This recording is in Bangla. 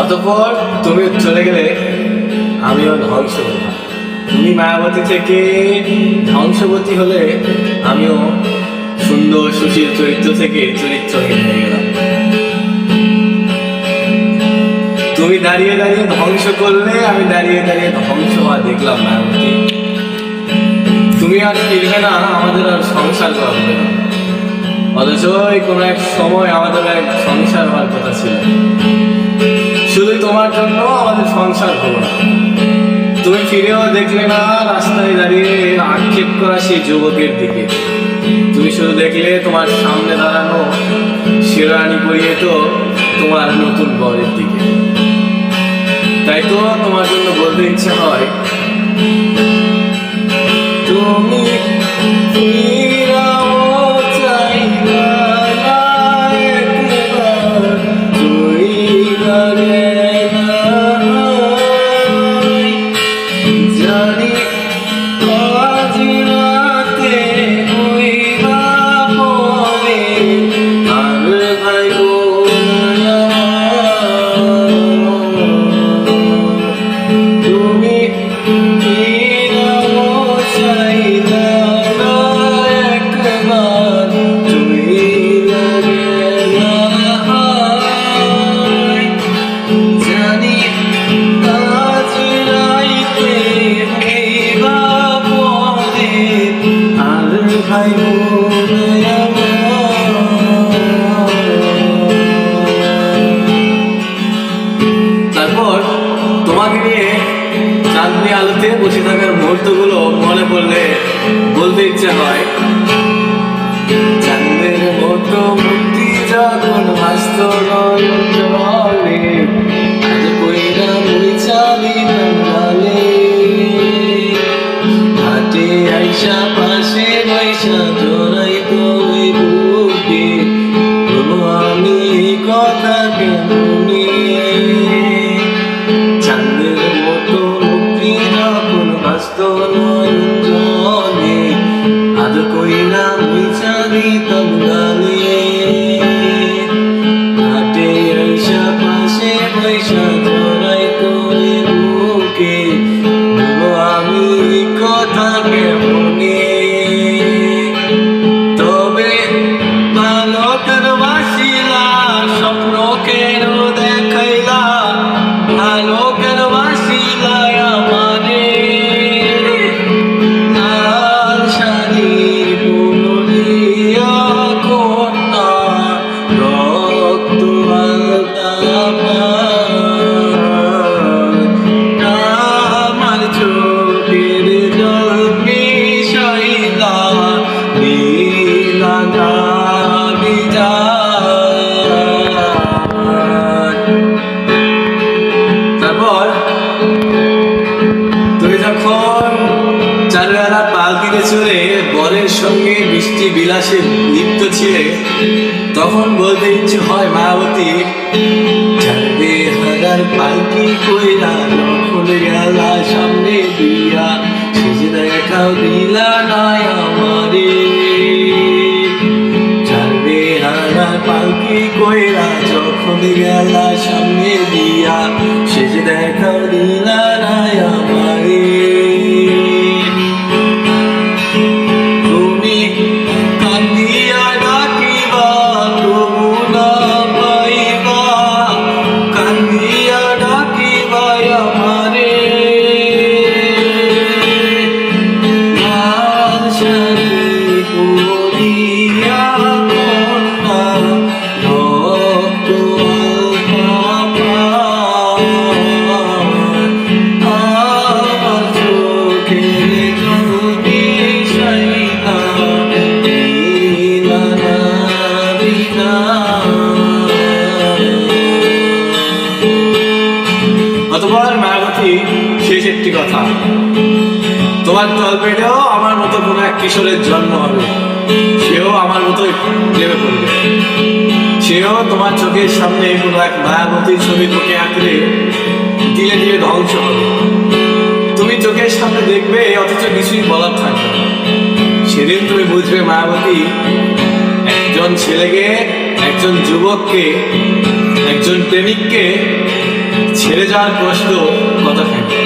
অতঃপর তুমি চলে গেলে আমিও ধ্বংস হলাম। তুমি মায়াবতী থেকে ধ্বংসবতী হলে আমিও সুন্দর সুশীল চরিত্র থেকে চরিত্রহীন হয়ে গেলাম। তুমি দাঁড়িয়ে দাঁড়িয়ে ধ্বংস করলে, আমি দাঁড়িয়ে দাঁড়িয়ে ধ্বংস হওয়া দেখলাম মায়াবতী। তুমি আর ফিরবে না, আমাদের আর সংসার করা হবে না। অথচ কোনো এক সময় আমাদের এক সংসার হওয়ার কথা ছিল। শুধু তোমার জন্য আমাদের সংসার হলো না। তুমি ফিরেও দেখলে না রাস্তায় দাঁড়িয়ে আক্ষেপ করা সেই যুবকের দিকে। তুমি শুধু দেখলে তোমার সামনে দাঁড়ানো শেরওয়ানি পরিয়ে তো তোমার নতুন বরের দিকে। তাই তো তোমার জন্য বলতে ইচ্ছে হয়, তুমি তারপর তোমাকে নিয়ে চাঁদনি আলোতে বসে থাকার মুহূর্তগুলো মনে পড়লে বলতে ইচ্ছে হয়, চাঁদের মতো মুক্তি যখন ভাসত নয়ন জলে, আজ কইরা মুইছালি নালে, হাটে আইসা পাশে বৈশা জড়াই কই বুকে, বলো আমি কথা কেমনি। চাঁদের মতো মুক্তি যখন ভাসত নয়ন জলে, আজ কইরা মুইছালি নালে, হাটে আইসা পাশে বৈশা জড়াই কই বুকে, বলো আমি কথা কেমনি। তবে ভালো কেন বাসিলা, স্বপ্ন কেন দেখাইলা, ভালো কেন বাসিলা আমারে, লাল শাড়ির পুনরিয়া কন্যা, রক্ত আলতা আমার চোখের জল মিশাইলা, নীলা বিজা। তারপর তুমি যখন চারবেলা পালকিতে চড়ে বরের সঙ্গে মিষ্টি বিলাসে লিপ্ত ছিলে, তখন বলতে ইচ্ছে হয় মায়াবতী, চারবে হাজার পালকি কইরা যখন গেলা সামনে দিয়া, সেজে দেখাও দিলা নাই আমারে। চারবে হাজার পালকি কইরা যখন গেলা সামনে দিয়া, সেজে দেখাও দিলা নাই আমারে। তুমি কান্দিয়া ডাকিবা তবু না পাইবা, কান্দিয়া ডাকিবা আমারে, লাল শাড়ি পরিয়া কন্যা, রক্ত আলতা আমার চোখের জল মিশাইলা, নীলা বিনা। অতঃপর মায়াবতী শেষ একটি কথা, তোমার তলপেটেও আমার মতো কোনো এক কিশোরের জন্ম হবে, সেও আমার মতোই প্রেমে পড়বে, সেও তোমার চোখের সামনে কোনো এক মায়াবতীর ছবি তোকে আঁকড়ে ধীরে ধীরে ধ্বংস হবে। তুমি চোখের সামনে দেখবে, অথচ কিছুই বলার থাকবে না। সেদিন তুমি বুঝবে মায়াবতী একজন ছেলেকে, একজন যুবককে, একজন প্রেমিককে ছেড়ে যাওয়ার কষ্ট কতখানি।